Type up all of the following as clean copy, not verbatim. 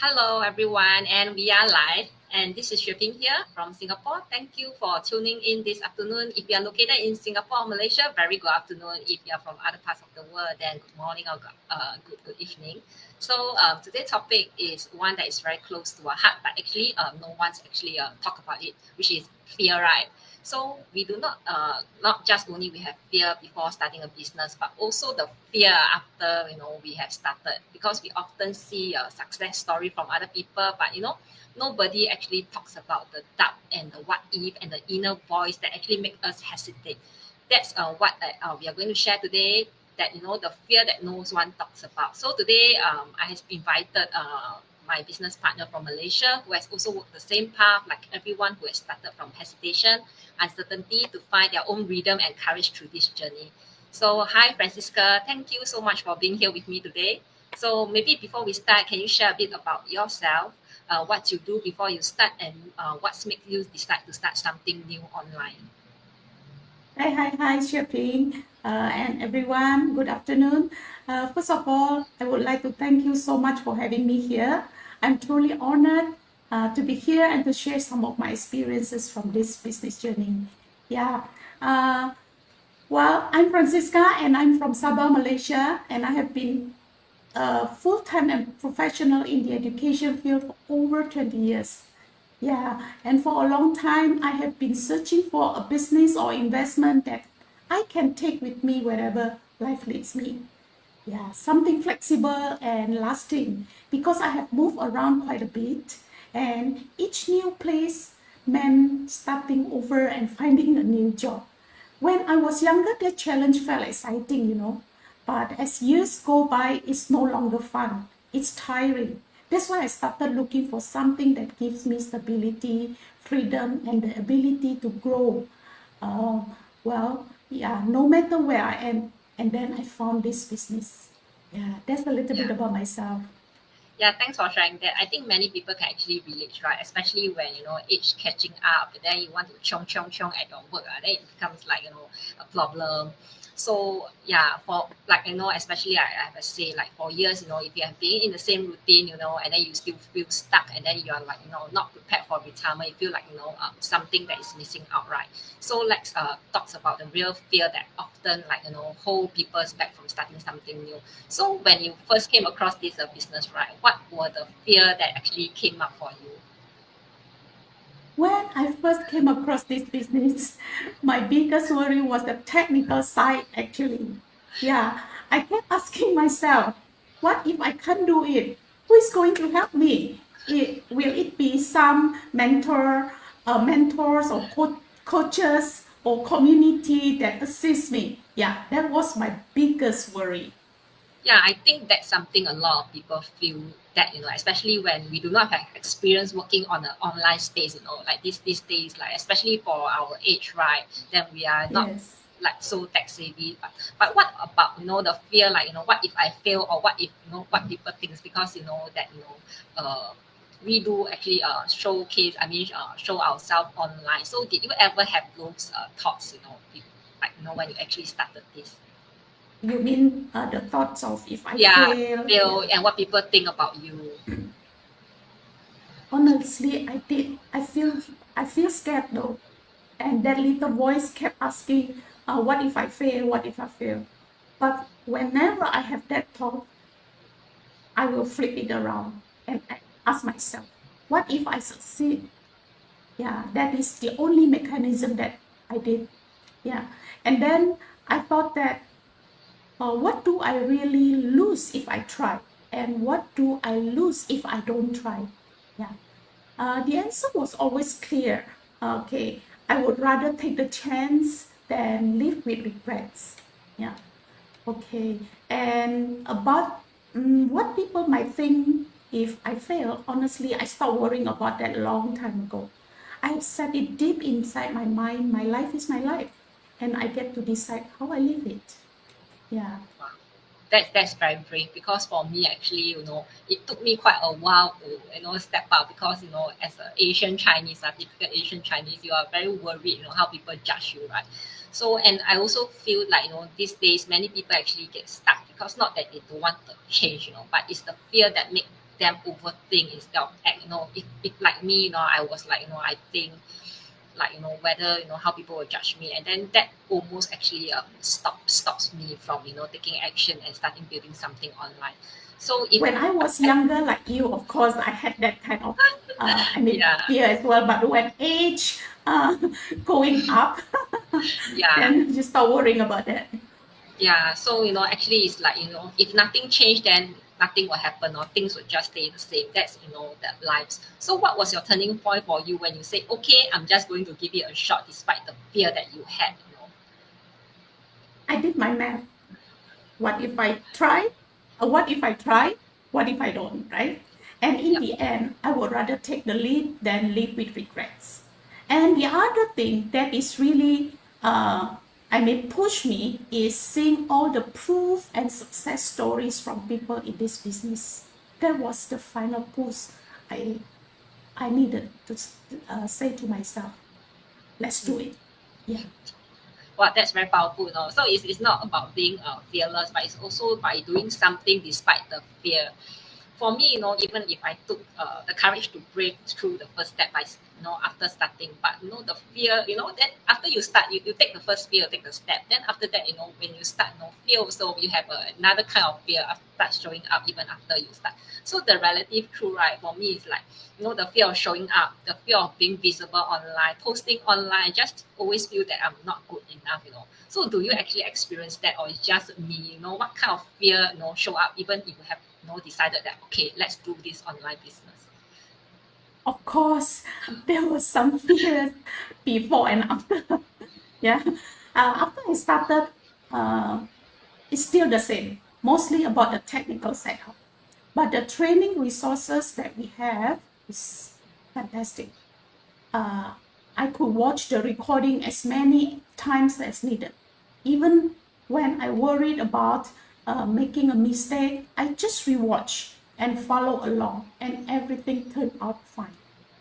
Hello, everyone, and we are live. And this is Xue Ping here from Singapore. Thank you for tuning in this afternoon. If you are located in Singapore or Malaysia, very good afternoon. If you are from other parts of the world, then good morning or good evening. So today's topic is one that is very close to our heart, but actually no one's actually talk about it, which is fear, right? So we do not just only we have fear before starting a business, but also the fear after we have started, because we often see a success story from other people, but nobody actually talks about the doubt and the what if and the inner voice that actually make us hesitate. That's what we are going to share today. That the fear that no one talks about. So today I have invited my business partner from Malaysia, who has also walked the same path like everyone who has started from hesitation, uncertainty, to find their own rhythm and courage through this journey. So hi Francisca, thank you so much for being here with me today. So maybe before we start, can you share a bit about yourself, what you do before you start, and what's make you decide to start something new online? Hi, Xue Ping, and everyone. Good afternoon. First of all, I would like to thank you so much for having me here. I'm truly honored to be here and to share some of my experiences from this business journey. Yeah. Uh, well, I'm Francisca and I'm from Sabah, Malaysia, and I have been full-time and professional in the education field for over 20 years. Yeah, and for a long time, I have been searching for a business or investment that I can take with me wherever life leads me. Yeah, something flexible and lasting, because I have moved around quite a bit, and each new place meant starting over and finding a new job. When I was younger, that challenge felt exciting. But as years go by, it's no longer fun. It's tiring. That's why I started looking for something that gives me stability, freedom, and the ability to grow. Uh, yeah, no matter where I am. And then I found this business. Yeah, that's a little bit Yeah. about myself. Yeah, thanks for sharing that. I think many people can actually relate, right? Especially when age catching up, and then you want to chong at your work, then it becomes like a problem. So yeah, for like especially I have to say, like for years, if you have been in the same routine, and then you still feel stuck, and then you are like not prepared for retirement, you feel like something that is missing out, right? So let's talk about the real fear that often like hold people back from starting something new. So when you first came across this business, right, what were the fear that actually came up for you? When I first came across this business, my biggest worry was the technical side, actually. Yeah, I kept asking myself, what if I can't do it? Who is going to help me? Will it be some mentors or coaches or community that assist me? Yeah, that was my biggest worry. Yeah, I think that's something a lot of people feel, that especially when we do not have experience working on an online space, like these days, like especially for our age, right, then we are not Yes. like so tech savvy. But what about the fear, like what if I fail, or what if what people think, because that we do actually showcase, I mean show ourselves online. So did you ever have those thoughts, like when you actually started this? You mean the thoughts of if I Yeah, fail? feel Yeah. and what people think about you. Honestly, I feel scared though. And that little voice kept asking, what if I fail? What if I fail? But whenever I have that thought, I will flip it around and I ask myself, what if I succeed? Yeah, that is the only mechanism that I did. Yeah. And then I thought that, what do I really lose if I try? And what do I lose if I don't try? Yeah. The answer was always clear. Okay, I would rather take the chance than live with regrets. Yeah. Okay. And about what people might think if I fail, honestly, I stopped worrying about that a long time ago. I have set it deep inside my mind. My life is my life, and I get to decide how I live it. Yeah. Wow. That's very brave, because for me actually, it took me quite a while to step out, because as an Asian Chinese, a typical Asian Chinese, you are very worried, how people judge you, right? So, and I also feel like these days many people actually get stuck, because not that they don't want to change, but it's the fear that make them overthink instead of act. If like me, I was like, I think like whether how people will judge me, and then that almost actually stops me from taking action and starting building something online. So if When I was younger, like you, of course, I had that kind of, yeah, fear as well. But when age going up, yeah, then you start worrying about that. yeah. So actually, it's like if nothing changed, then nothing will happen, or things will just stay the same. That's that lives. So what was your turning point for you when you say, okay, I'm just going to give it a shot, despite the fear that you had? I did my math. What if I try? What if I try? What if I don't, right? And in Yep. the end, I would rather take the lead than live with regrets. And the other thing that is really, push me is seeing all the proof and success stories from people in this business. That was the final push I, I needed to say to myself, let's do it. Yeah. Wow, that's very powerful. So it's not about being fearless, but it's also by doing something despite the fear. For me, even if I took the courage to break through the first step by, after starting, but the fear, then after you start, you take the first fear, take the step. Then after that, when you start, fear also, you have another kind of fear start showing up even after you start. So the relative truth, right, for me is like, the fear of showing up, the fear of being visible online, posting online. I just always feel that I'm not good enough. So do you actually experience that, or it's just me? What kind of fear, show up even if you have decided that, okay, let's do this online business? Of course, there was some fears before and after. Yeah. After I started, it's still the same, mostly about the technical setup. But the training resources that we have is fantastic. I could watch the recording as many times as needed. Even when I worried about making a mistake, I just rewatch and follow along, and everything turned out fine.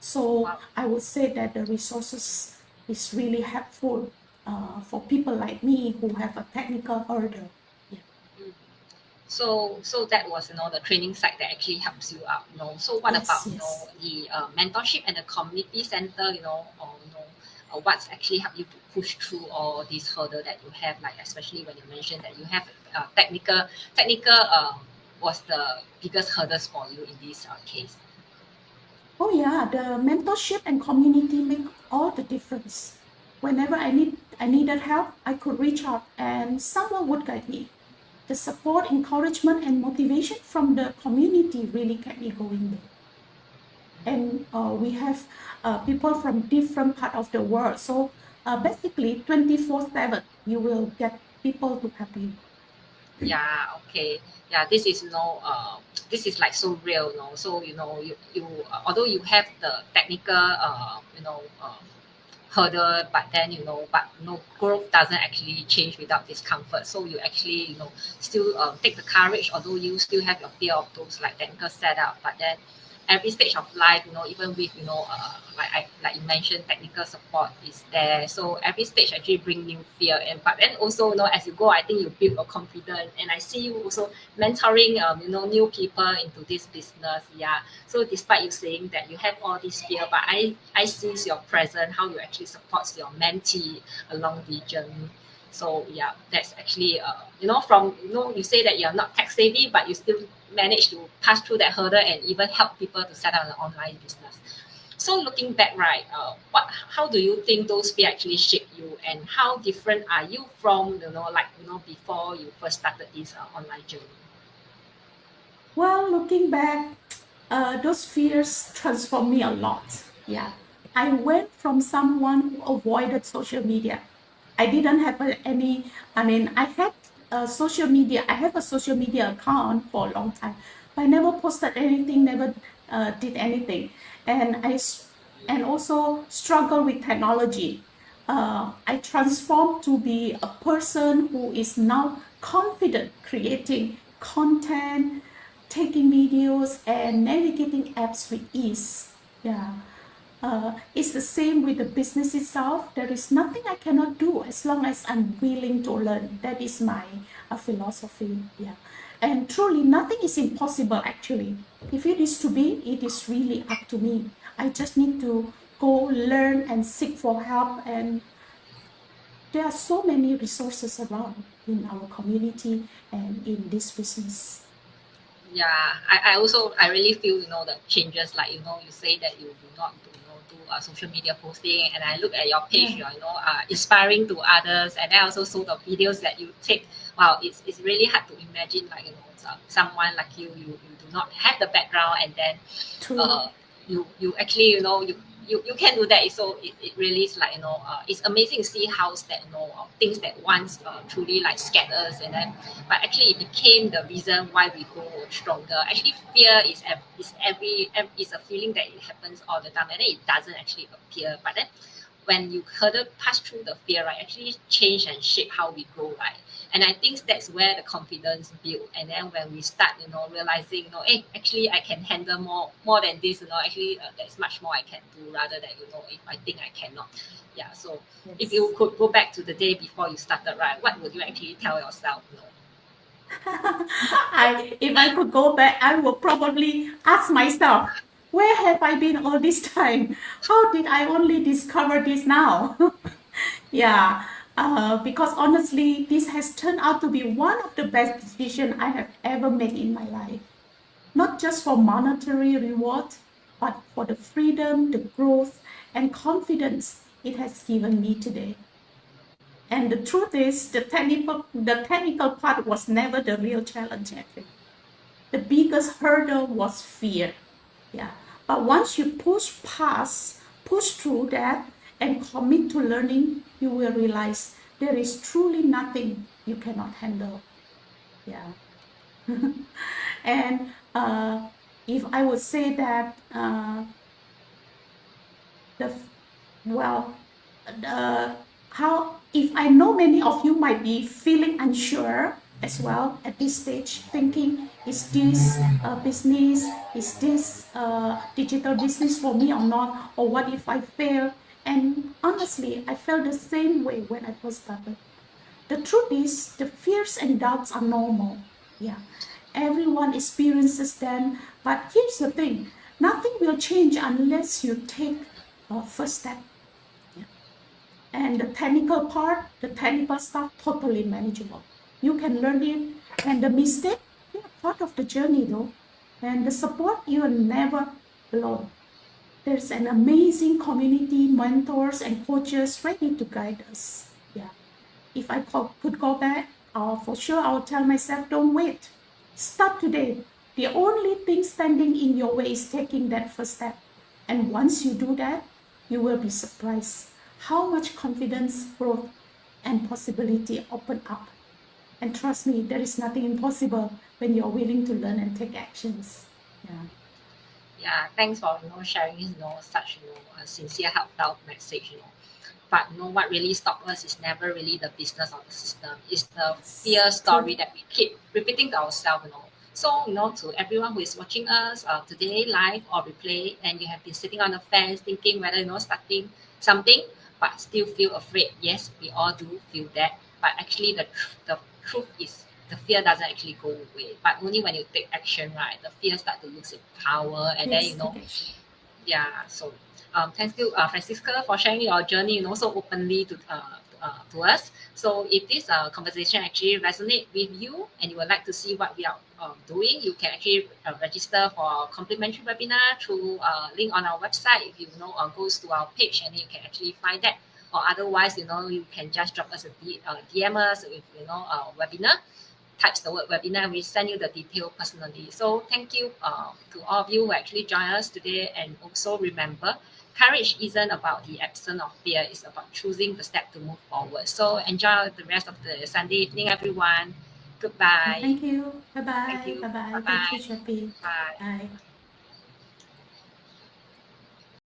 So Wow. I would say that the resources is really helpful for people like me who have a technical hurdle. Yeah. Mm. So that was the training side that actually helps you out. So what about Yes, yes. the mentorship and the community center? Or what's actually helped you to push through all these hurdle that you have, like especially when you mentioned that you have technical was the biggest hurdles for you in this case. Oh yeah, the mentorship and community make all the difference. Whenever I needed help, I could reach out and someone would guide me. The support, encouragement, and motivation from the community really kept me going there. And we have people from different part of the world. So basically, 24/7, you will get people to help you. Yeah, okay. Yeah, this is this is like so real. So you although you have the technical hurdle, but then but growth doesn't actually change without discomfort. So you actually still take the courage, although you still have your fear of those like technical setup. But then every stage of life, even with like you mentioned, technical support is there. So every stage actually bring new fear, and but then also as you go, I think you build your confidence. And I see you also mentoring new people into this business. Yeah. So despite you saying that you have all this fear, but I see your presence, how you actually support your mentee along the journey. So yeah, that's actually from you say that you're not tech savvy, but you still manage to pass through that hurdle and even help people to set up an online business. So looking back, right, how do you think those fear actually shape you, and how different are you from before you first started this online journey? Well, looking back, those fears transformed me a lot. Yeah. I went from someone who avoided social media. I didn't have I had social media. I have a social media account for a long time, but I never posted anything, never did anything. And and also struggle with technology. I transformed to be a person who is now confident creating content, taking videos, and navigating apps with ease. Yeah. It's the same with the business itself. There is nothing I cannot do as long as I'm willing to learn. That is my philosophy. Yeah. And truly, nothing is impossible actually. If it is to be, it is really up to me. I just need to go learn and seek for help. And there are so many resources around in our community and in this business. Yeah, I really feel, the changes, like, you say that you do not do social media posting, and I look at your page, Yeah. you're, inspiring to others, and I also saw the videos that you take. Wow, it's really hard to imagine, like, someone like you do not have the background, and then True. uh, you actually, you can do that. So it really is like, it's amazing to see how that, things that once truly like scared us, and then but actually it became the reason why we grow stronger. Actually, fear is a feeling that it happens all the time, and then it doesn't actually appear. But then when you hurdle pass through the fear, right, actually change and shape how we grow, right? And I think that's where the confidence build. And then when we start, realizing, hey, actually I can handle more than this, actually there's much more I can do, rather than, if I think I cannot. Yeah. So if Yes. you could go back to the day before you started, right, what would you actually tell yourself? If I could go back, I would probably ask myself, where have I been all this time? How did I only discover this now? Yeah, because honestly, this has turned out to be one of the best decisions I have ever made in my life. Not just for monetary reward, but for the freedom, the growth, and confidence it has given me today. And the truth is, the technical part was never the real challenge, actually. The biggest hurdle was fear. Yeah. But once you push through that and commit to learning, you will realize there is truly nothing you cannot handle. Yeah. And if I would say that the well, how if I know many of you might be feeling unsure as well at this stage, thinking, is this a business? Is this a digital business for me or not? Or what if I fail? And honestly, I felt the same way when I first started. The truth is, the fears and doubts are normal. Yeah, everyone experiences them. But here's the thing: nothing will change unless you take a first step. Yeah. And the technical stuff, totally manageable. You can learn it, and the mistake, they are part of the journey, though. And the support, you are never alone. There's an amazing community, mentors, and coaches ready to guide us. Yeah. If I could go back, for sure I would tell myself, don't wait. Start today. The only thing standing in your way is taking that first step. And once you do that, you will be surprised how much confidence, growth, and possibility open up. And trust me, there is nothing impossible when you're willing to learn and take actions. Yeah. Yeah, thanks for, sharing, such, a sincere heartfelt message. But what really stopped us is never really the business or the system. It's the Yes. fear story True. that we keep repeating to ourselves. So, to everyone who is watching us today live or replay, and you have been sitting on the fence thinking whether, starting something, but still feel afraid. Yes, we all do feel that. But actually, the truth is the fear doesn't actually go away. But only when you take action, right, the fear start to lose its power. And then, Yes, take action. yeah. So thank you, Francisca, for sharing your journey, so openly to us. So if this conversation actually resonate with you and you would like to see what we are doing, you can actually register for a complimentary webinar through link on our website. If you goes to our page, and you can actually find that. Or otherwise, you can just drop us a DM us with webinar, types the word webinar, we send you the detail personally. So thank you to all of you who actually joined us today. And also remember, courage isn't about the absence of fear, it's about choosing the step to move forward. So enjoy the rest of the Sunday evening, everyone. Goodbye. Thank you. Thank Bye-bye. you. Bye-bye. Thank you, Bye-bye. Shopee. Bye. Bye.